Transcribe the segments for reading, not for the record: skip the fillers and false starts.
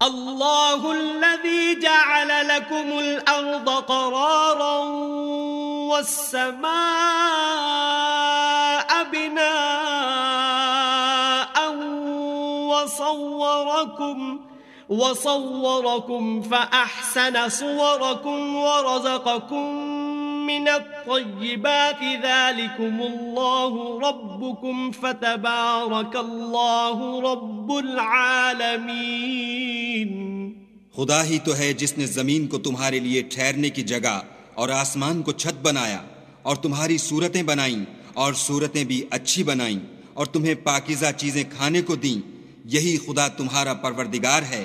اللہ الذی جعل لکم الارض قرارا والسماء بناء وصوركم فأحسن صوركم ورزقكم من الطيبات ذلكم الله ربكم فتبارك الله رب العالمين۔ خدا ہی تو ہے جس نے زمین کو تمہارے لیے ٹھہرنے کی جگہ اور آسمان کو چھت بنایا اور تمہاری صورتیں بنائیں اور صورتیں بھی اچھی بنائیں اور تمہیں پاکیزہ چیزیں کھانے کو دیں، یہی خدا تمہارا پروردگار ہے،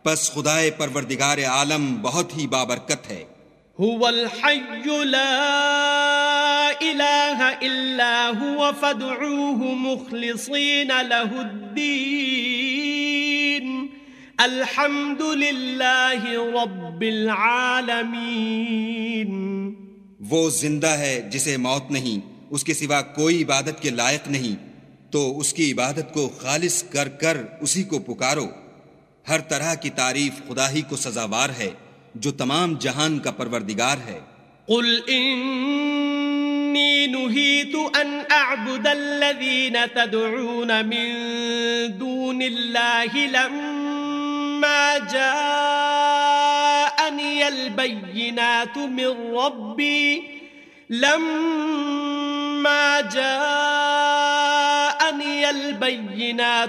پس خدائے پروردگار عالم بہت ہی بابرکت ہے۔ هو الحي لا إله إلا هو فادعوه مخلصين له الدين الحمد لله رب العالمين۔ وہ زندہ ہے جسے موت نہیں، اس کے سوا کوئی عبادت کے لائق نہیں، تو اس کی عبادت کو خالص کر کر اسی کو پکارو۔ ہر طرح کی تعریف خدا ہی کو سزاوار ہے جو تمام جہان کا پروردگار ہے۔ قل انی نہیت ان اعبد الذین تدعون من دون اللہ لما جاءنی البینات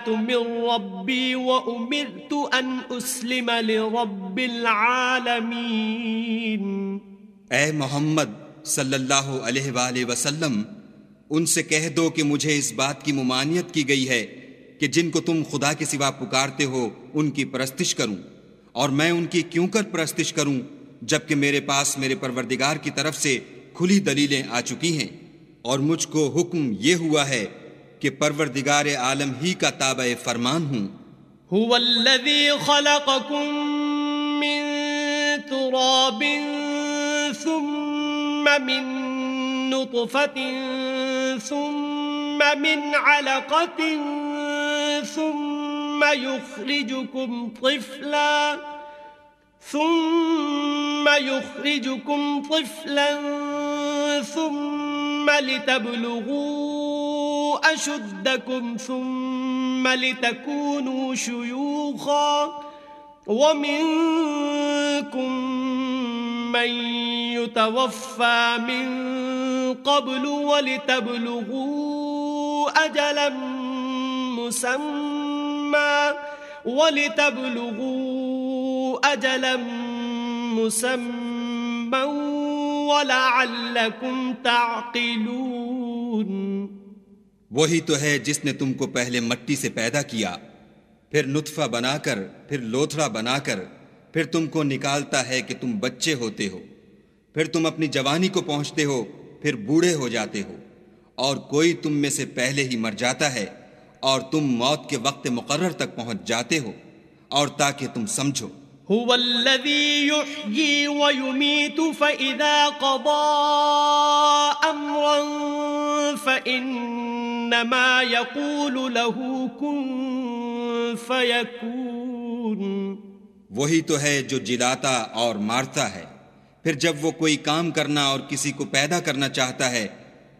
من ربی وأمرت ان اسلم لرب العالمین۔ اے محمد صلی اللہ علیہ وآلہ وسلم، ان سے کہہ دو کہ مجھے اس بات کی ممانعت کی گئی ہے کہ جن کو تم خدا کے سوا پکارتے ہو ان کی پرستش کروں، اور میں ان کی کیوں کر پرستش کروں جبکہ میرے پاس میرے پروردگار کی طرف سے کھلی دلیلیں آ چکی ہیں، اور مجھ کو حکم یہ ہوا ہے کہ پروردگار عالم ہی کا تابع فرمان ہوں۔ هو الذی خلقکم من تراب ثم من نطفة ثم من علقة ثم يخرجكم طفلا ثم لتبلغوا أشدكم ثم لتكونوا شيوخا ومنكم من يتوفى من قبل ولتبلغوا أجلا مسمى وَلَعَلَّكُمْ تَعْقِلُونَ۔ وہی تو ہے جس نے تم کو پہلے مٹی سے پیدا کیا، پھر نطفہ بنا کر، پھر لوتھڑا بنا کر، پھر تم کو نکالتا ہے کہ تم بچے ہوتے ہو، پھر تم اپنی جوانی کو پہنچتے ہو، پھر بوڑھے ہو جاتے ہو، اور کوئی تم میں سے پہلے ہی مر جاتا ہے، اور تم موت کے وقت مقرر تک پہنچ جاتے ہو، اور تاکہ تم سمجھو۔ هو الذی یحیی ویمیت فإذا قضى امرا فإنما یقول له کن فیکون۔ وہی تو ہے جو جلاتا اور مارتا ہے، پھر جب وہ کوئی کام کرنا اور کسی کو پیدا کرنا چاہتا ہے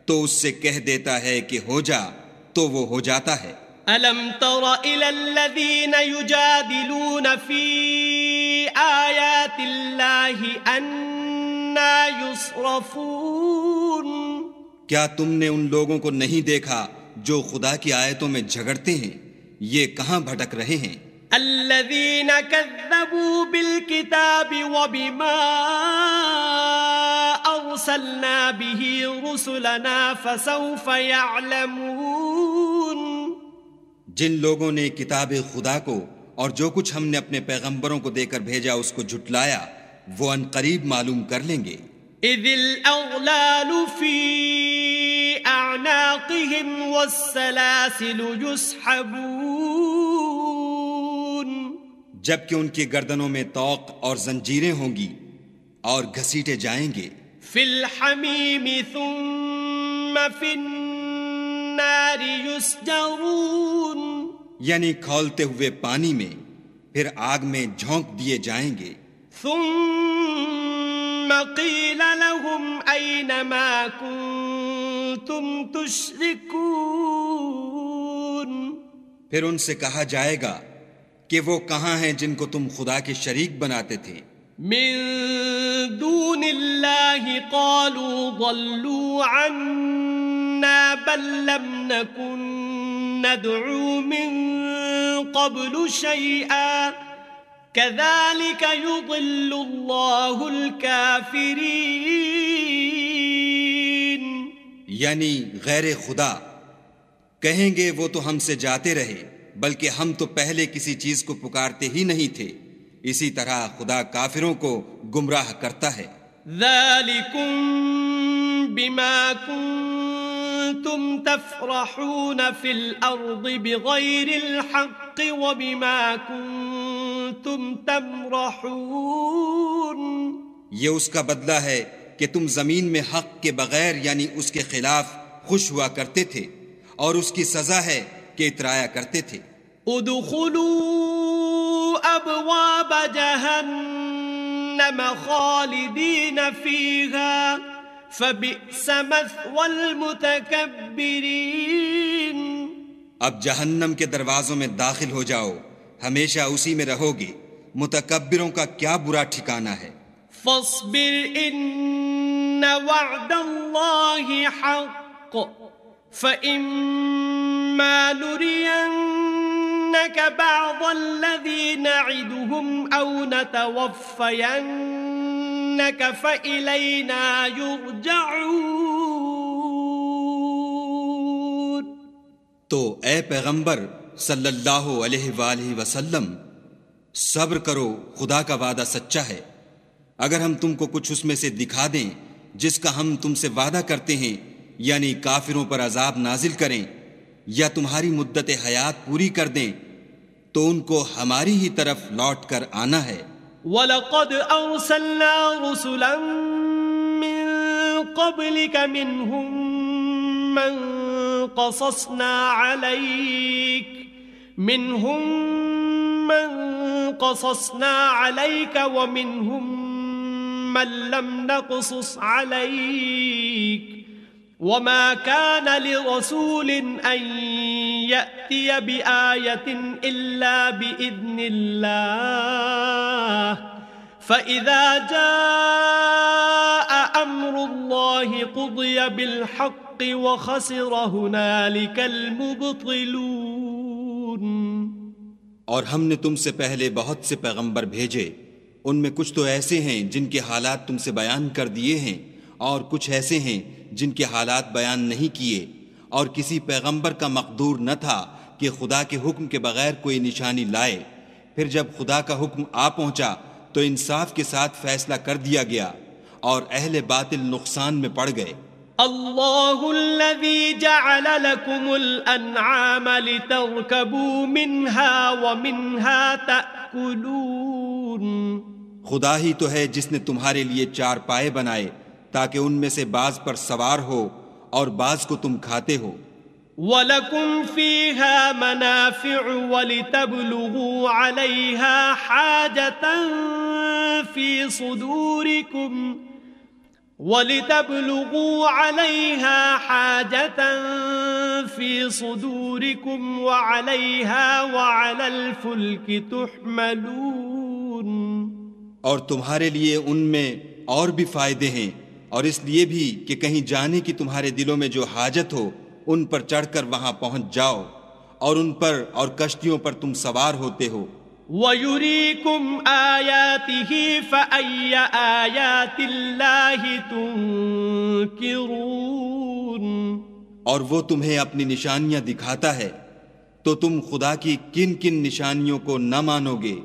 تو اس سے کہہ دیتا ہے کہ ہو جا، تو وہ ہو جاتا ہے۔ أَلَمْ تَرَ إِلَى الَّذِينَ يُجَادِلُونَ فِي آيَاتِ اللَّهِ أَنَّى يُصْرَفُونَ۔ کیا تم نے ان لوگوں کو نہیں دیکھا جو خدا کی آیتوں میں جھگڑتے ہیں؟ یہ کہاں بھٹک رہے ہیں؟ الَّذِينَ كَذَّبُوا بِالْكِتَابِ وَبِمَا أَرْسَلْنَا بِهِ رُسُلَنَا فَسَوْفَ يَعْلَمُونَ۔ جن لوگوں نے کتاب خدا کو اور جو کچھ ہم نے اپنے پیغمبروں کو دے کر بھیجا اس کو جھٹلایا، وہ ان قریب معلوم کر لیں گے۔ اذ الاغلال فی اعناقهم والسلاسل یسحبون۔ جبکہ ان کی گردنوں میں طوق اور زنجیریں ہوں گی اور گھسیٹے جائیں گے۔ فی الحمیم ثم فی النار یسجرون۔ یعنی کھولتے ہوئے پانی میں، پھر آگ میں جھونک دیے جائیں گے. ثم قيل لهم أين ما كنتم تشركون. پھر ان سے کہا جائے گا کہ وہ کہاں ہیں جن کو تم خدا کے شریک بناتے تھے. من دون الله قالوا ضلوا عنا بل لم نكن ندعو من قبل شيئا كذلك يضل الله الكافرين. یعنی غیر خدا کہیں گے وہ تو ہم سے جاتے رہے بلکہ ہم تو پہلے کسی چیز کو پکارتے ہی نہیں تھے. اسی طرح خدا کافروں کو گمراہ کرتا ہے. ذَلِكُمْ بِمَا كُنْتُمْ تَفْرَحُونَ فِي الْأَرْضِ بِغَيْرِ الْحَقِّ وَبِمَا كُنْتُمْ تَمْرَحُونَ. یہ اس کا بدلہ ہے کہ تم زمین میں حق کے بغیر یعنی اس کے خلاف خوش ہوا کرتے تھے، اور اس کی سزا ہے کہ اترایا کرتے تھے. ادخلوا ابواب جہنم خالدین فیہا فبئس مثوى المتکبرین. اب جہنم کے دروازوں میں داخل ہو جاؤ، ہمیشہ اسی میں رہو گے، متکبروں کا کیا برا ٹھکانہ ہے. فاصبر ان وعد اللہ حق فإما نرينك بعض الذي نعدهم أو نتوفينك فإلينا يرجعون. تو اے پیغمبر صلی اللہ علیہ وآلہ وسلم صبر کرو، خدا کا وعدہ سچا ہے. اگر ہم تم کو کچھ اس میں سے دکھا دیں جس کا ہم تم سے وعدہ کرتے ہیں، یعنی کافروں پر عذاب نازل کریں یا تمہاری مدت حیات پوری کر دیں، تو ان کو ہماری ہی طرف لوٹ کر آنا ہے. وَلَقَدْ أَرْسَلْنَا رُسُلًا مِّن قَبْلِكَ مِنْهُمْ مَنْ قَصَصْنَا عَلَيْكَ وَمِنْهُمْ مَنْ لَمْ نَقْصُصْ عَلَيْكَ وَمَا كَانَ لِرَسُولٍ أَن يَأْتِيَ بِآيَةٍ إِلَّا بِإِذْنِ اللَّهِ فَإِذَا جَاءَ أَمْرُ اللَّهِ قُضِيَ بِالْحَقِّ وَخَسِرَ هُنَالِكَ الْمُبْطِلُونَ. اور ہم نے تم سے پہلے بہت سے پیغمبر بھیجے، ان میں کچھ تو ایسے ہیں جن کے حالات تم سے بیان کر دیے ہیں، اور کچھ ایسے ہیں جن کے حالات بیان نہیں کیے، اور کسی پیغمبر کا مقدور نہ تھا کہ خدا کے حکم کے بغیر کوئی نشانی لائے. پھر جب خدا کا حکم آ پہنچا تو انصاف کے ساتھ فیصلہ کر دیا گیا، اور اہل باطل نقصان میں پڑ گئے. اللہ الذی جعل لکم الانعام لترکبوا منها ومنها تأکلون. خدا ہی تو ہے جس نے تمہارے لیے چار پائے بنائے تاکہ ان میں سے بعض پر سوار ہو اور بعض کو تم کھاتے ہو. وَلَكُمْ فِيهَا مَنَافِعُ وَلِتَبْلُغُوا عَلَيْهَا حَاجَةً فِي صُدُورِكُمْ وَعَلَيْهَا وَعَلَى الْفُلْكِ تُحْمَلُونَ. اور تمہارے لیے ان میں اور بھی فائدے ہیں، اور اس لیے بھی کہ کہیں جانے کی تمہارے دلوں میں جو حاجت ہو ان پر چڑھ کر وہاں پہنچ جاؤ، اور ان پر اور کشتیوں پر تم سوار ہوتے ہو. وَيُرِيكُمْ آيَاتِهِ فَأَيَّ آيَاتِ اللَّهِ تُنْكِرُونَ. اور وہ تمہیں اپنی نشانیاں دکھاتا ہے تو تم خدا کی کن کن نشانیوں کو نہ مانو گے.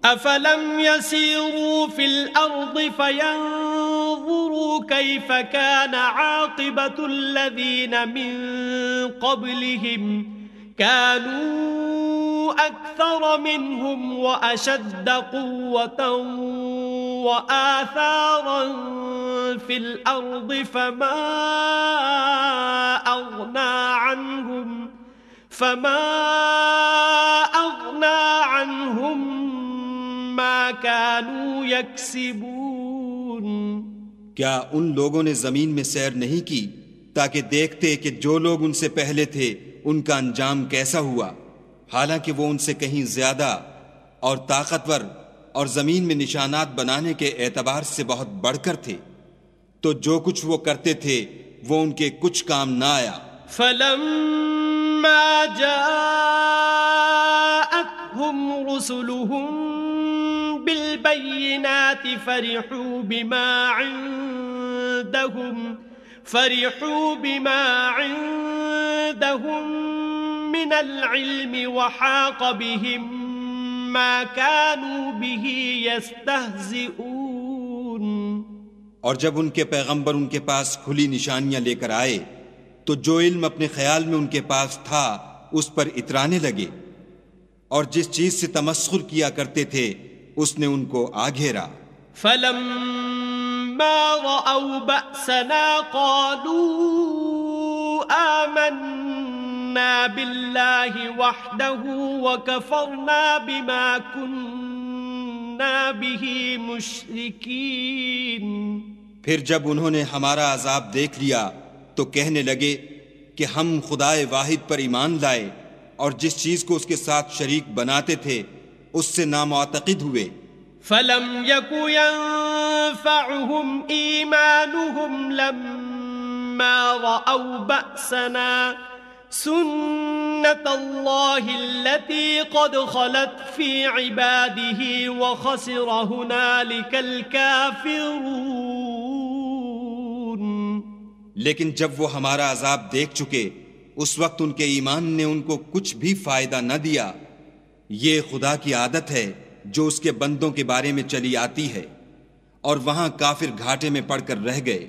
أَفَلَمْ يَسِيرُوا فِي الْأَرْضِ فَيَنْظُرُوا كَيْفَ كَانَ عَاقِبَةُ الَّذِينَ مِنْ قَبْلِهِمْ كَانُوا أَكْثَرَ مِنْهُمْ وَأَشَدَّ قُوَّةً وَآثَارًا فِي الْأَرْضِ فَمَا أَغْنَى عنهم ما كانوا يكسبون. کیا ان لوگوں نے زمین میں سیر نہیں کی تاکہ دیکھتے کہ جو لوگ ان سے پہلے تھے ان کا انجام کیسا ہوا، حالانکہ وہ ان سے کہیں زیادہ اور طاقتور اور زمین میں نشانات بنانے کے اعتبار سے بہت بڑھ کر تھے، تو جو کچھ وہ کرتے تھے وہ ان کے کچھ کام نہ آیا. فلما جاءتهم رسلهم بالبينات فرحوا بما عندهم من العلم وحاق بهم ما كانوا به يستهزئون. اور جب ان کے پیغمبر ان کے پاس کھلی نشانیاں لے کر آئے تو جو علم اپنے خیال میں ان کے پاس تھا اس پر اترانے لگے، اور جس چیز سے تمسخر کیا کرتے تھے اس نے ان کو آ گھیرا. فلما رأوا بأسنا قالوا آمنا بالله وحده وكفرنا بما كنا به مشركين. پھر جب انہوں نے ہمارا عذاب دیکھ لیا تو کہنے لگے کہ ہم خدائے واحد پر ایمان لائے اور جس چیز کو اس کے ساتھ شریک بناتے تھے اس سے نامعتقد ہوئے. فلم يك ينفعهم إيمانهم لما رأوا بأسنا سنة الله التي قد خلت في عباده وخسر هنالك الكافرون. لیکن جب وہ ہمارا عذاب دیکھ چکے اس وقت ان کے ایمان نے ان کو کچھ بھی فائدہ نہ دیا. یہ خدا کی عادت ہے جو اس کے بندوں کے بارے میں چلی آتی ہے، اور وہاں کافر گھاٹے میں پڑ کر رہ گئے.